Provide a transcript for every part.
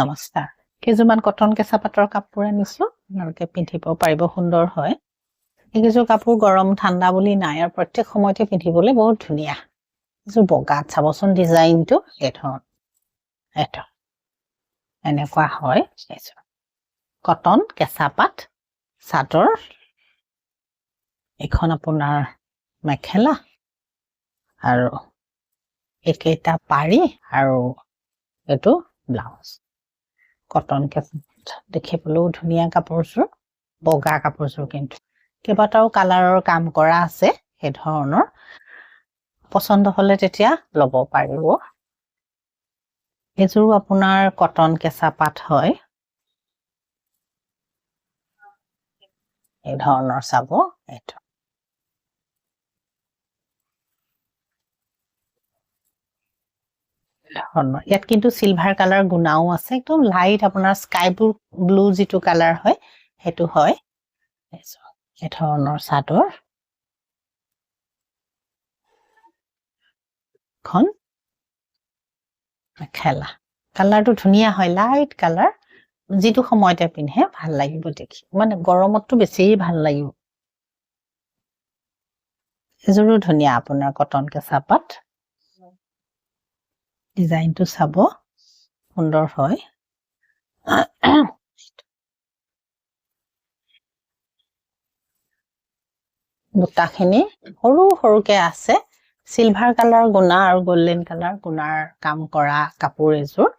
নমস্কাৰ কিছুমান কটন কেঁচা পাটৰ কাপোৰ আনিছো আপোনালোকে পিন্ধিব পাৰিব সুন্দৰ হয় এইকেইযোৰ কাপোৰ গৰম ঠাণ্ডা বুলি নাই আৰু প্ৰত্যেক সময়তে পিন্ধিবলৈ বহুত ধুনীয়া এইযোৰ বগাত চাবচোন ডিজাইনটো এইটো এনেকুৱা হয় এইযোৰ কটন কেঁচা পাট চাদৰ এখন আপোনাৰ মেখেলা আৰু একেটা পাৰি আৰু এইটো ব্লাউজ কটন দেখিবলৈও ধুনীয়া কাপোৰযোৰ বগা কাপোৰযোৰ কিন্তু কেইবাটাও কালাৰৰ কাম কৰা আছে এই ধৰণৰ পছন্দ হলে তেতিয়া ল'ব পাৰিব এযোৰ আপোনাৰ কটন কেঁচা পাট হয় এই ধৰণৰ চাব এইটো ইয়াত কিন্তু সিলভাৰ কালাৰ গুণাও আছে একদম লাইট আপোনাৰ স্কাই ব্লু যিটো কালাৰ হয় সেইটো হয় এই ধৰণৰ চাদৰ খন মেখেলা কালাৰটো ধুনীয়া হয় লাইট কালাৰ যিটো সময়তে পিন্ধে ভাল লাগিব দেখি মানে গৰমতটো বেছি ভাল লাগিব এযোৰো ধুনীয়া আপোনাৰ কটন কেঁচা পাট ডিজাইনটো চাব সুন্দৰ হয় বুটাখিনি সৰু সৰুকে আছে সিলভাৰ কালাৰ গুণা আৰু গোল্ডেন কালাৰ গুণাৰ কাম কৰা কাপোৰ এযোৰ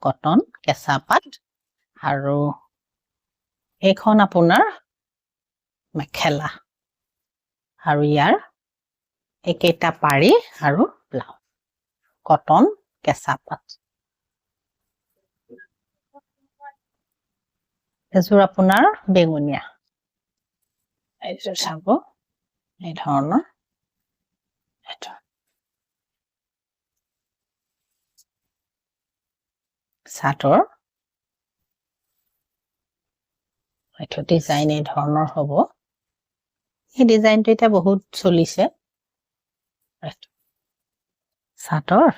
কটন কেঁচা পাট আৰু এইখন আপোনাৰ মেখেলা আৰু ইয়াৰ একেটা পাৰি আৰু ব্লাউজ কটন কেঁচা পাট এযোৰ আপোনাৰ বেঙুনীয়া এইযোৰ চাব এই ধৰণৰ চাদৰ এইটো ডিজাইন এই ধৰণৰ হ'ব এই ডিজাইনটো এতিয়া বহুত চলিছে চাদৰ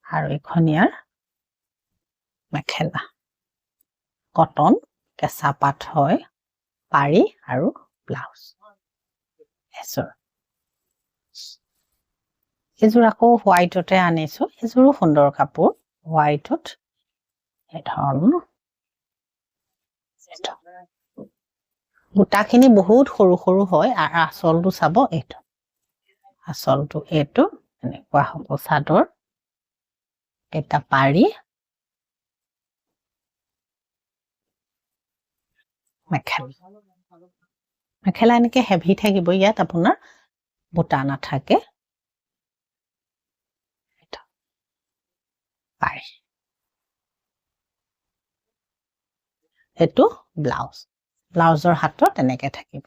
আৰু এখন ইয়াৰ মেখেলা কটন কেঁচা পাট হয় পাৰি আৰু ব্লাউজ এযোৰ আকৌ হোৱাইটতে আনিছো এযোৰো সুন্দৰ কাপোৰ হোৱাইটত এই ধৰণৰ বুটাখিনি বহুত সৰু সৰু হয় আৰু আঁচলটো চাব এইটো আঁচলটো এইটো এনেকুৱা হ'ব চাদৰ এটা পাৰি মেখেলা এনেকে হেভি থাকিব ইয়াত আপোনাৰ বুটা নাথাকে পাৰি এইটো ব্লাউজৰ হাতত এনেকে থাকিব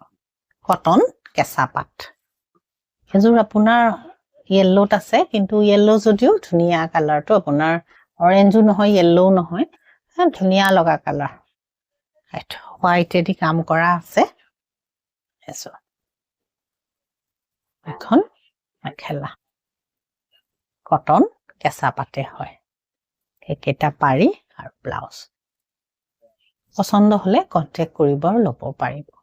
কটন কেঁচা পাট এযোৰ আপোনাৰ য়েল্লোত আছে কিন্তু য়েল্লো যদিও ধুনীয়া কালাৰটো আপোনাৰ অৰেঞ্জো নহয় য়েল্লোও নহয় ধুনীয়া লগা কালাৰ এইটো হোৱাইটেদি কাম কৰা আছে এখন মেখেলা কটন কেঁচা পাতে হয় একেটা পাৰি আৰু ব্লাউজ পছন্দ হলে কন্টেক্ট কৰিব আৰু ল'ব পাৰিব